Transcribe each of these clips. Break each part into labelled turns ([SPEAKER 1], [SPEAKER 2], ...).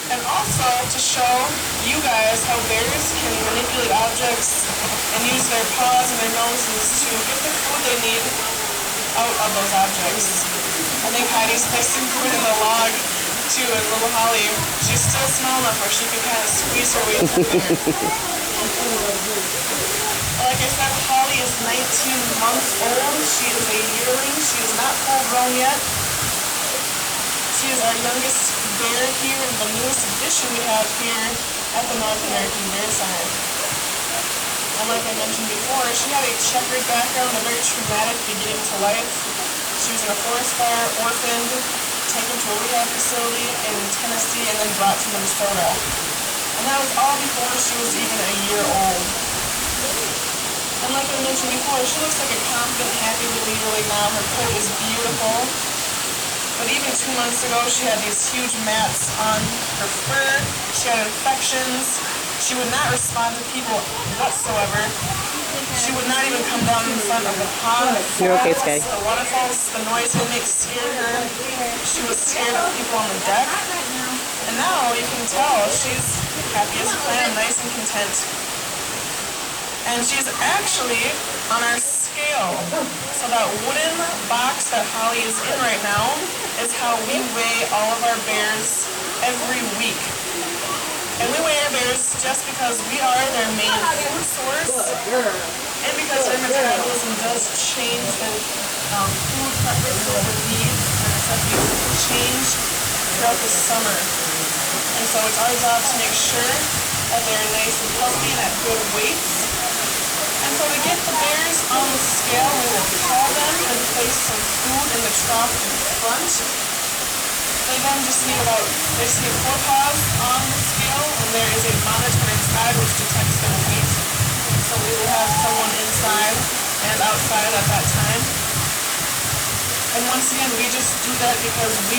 [SPEAKER 1] And also to show you guys how bears can manipulate objects and use their paws and their noses to get the food they need out of those objects. I think Heidi's placed some food in the log too, and little Holly, she's still small enough where she can kind of squeeze her way through there. Like I said, Holly is 19 months old. She is a yearling. She is not full grown yet. She is our youngest bear here, and the newest addition we have here at the North American Bear Center. And like I mentioned before, she had a checkered background, a very traumatic beginning to life. She was in a forest fire, orphaned, taken to a rehab facility in Tennessee, and then brought to Minnesota. And that was all before she was even a year old. And like I mentioned before, she looks like a confident, happy little yearling now. Her coat is beautiful. But even 2 months ago, she had these huge mats on her fur. She had infections. She would not respond to people whatsoever. She would not even come down in front of the pond.
[SPEAKER 2] You're okay, Sky.
[SPEAKER 1] The waterfalls, the noise it makes scared her. She was scared of people on the deck. And now you can tell she's happy as a clam, nice and content. And she's actually on our scale. So that wooden box that Holly is in right now is how we weigh all of our bears every week. And we weigh our bears just because we are their main food source, and because their metabolism does change, their food preferences and needs and necessities change throughout the summer. And so it's our job to make sure that they're nice and healthy and at good weights. And so to get the bears on the scale, we will call them and place some food in the trough in front. They then just need 4 paws on the scale, and there is a monitor inside which detects their weight. So we will have someone inside and outside at that time. And once again, we just do that because we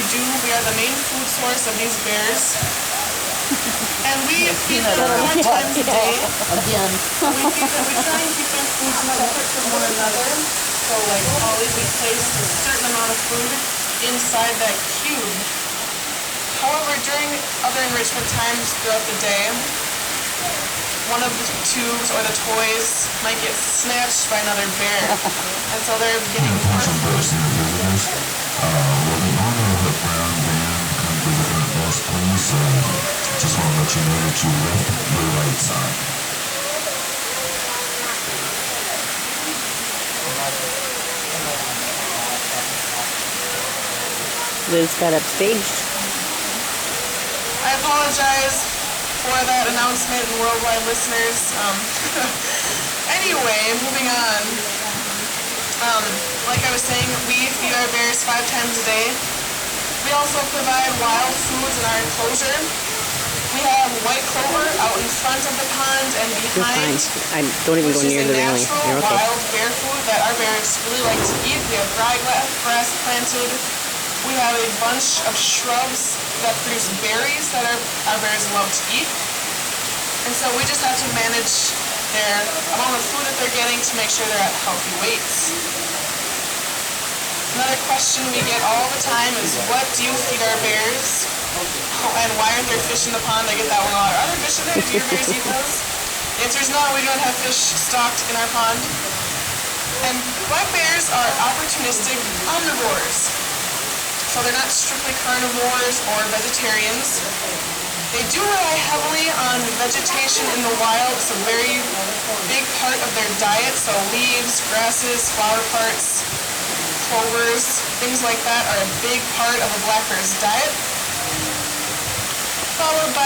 [SPEAKER 1] are the main food source of these bears. And we feed them 4 times a day.
[SPEAKER 2] Again.
[SPEAKER 1] We try and keep their foods separate from one another. So like Holly, we placed a certain amount of food inside that cube. However, during other enrichment times throughout the day, one of the tubes or the toys might get snatched by another bear. And so they're getting more food.
[SPEAKER 3] Just want to let you know that you left your right side.
[SPEAKER 2] Liz got upstaged.
[SPEAKER 1] I apologize for that announcement and worldwide listeners. Anyway, moving on. Like I was saying, we feed our bears 5 times a day. We also provide wild foods in our enclosure. We have white clover out in front of the pond and
[SPEAKER 2] You're
[SPEAKER 1] behind,
[SPEAKER 2] fine. Don't even go
[SPEAKER 1] which is
[SPEAKER 2] near
[SPEAKER 1] a
[SPEAKER 2] the railing.
[SPEAKER 1] natural
[SPEAKER 2] You're okay.
[SPEAKER 1] wild bear food that our bears really like to eat. We have ryegrass planted. We have a bunch of shrubs that produce berries that our bears love to eat. And so we just have to manage their amount of food that they're getting to make sure they're at healthy weights. Another question we get all the time is, what do you feed our bears? And why aren't there fish in the pond? I get that one a lot. Are there fish in there? Do your bears eat those? The answer is no, we don't have fish stocked in our pond. And black bears are opportunistic omnivores. So they're not strictly carnivores or vegetarians. They do rely heavily on vegetation in the wild. It's a very big part of their diet. So leaves, grasses, flower parts, clovers, things like that are a big part of a black bear's diet. Followed by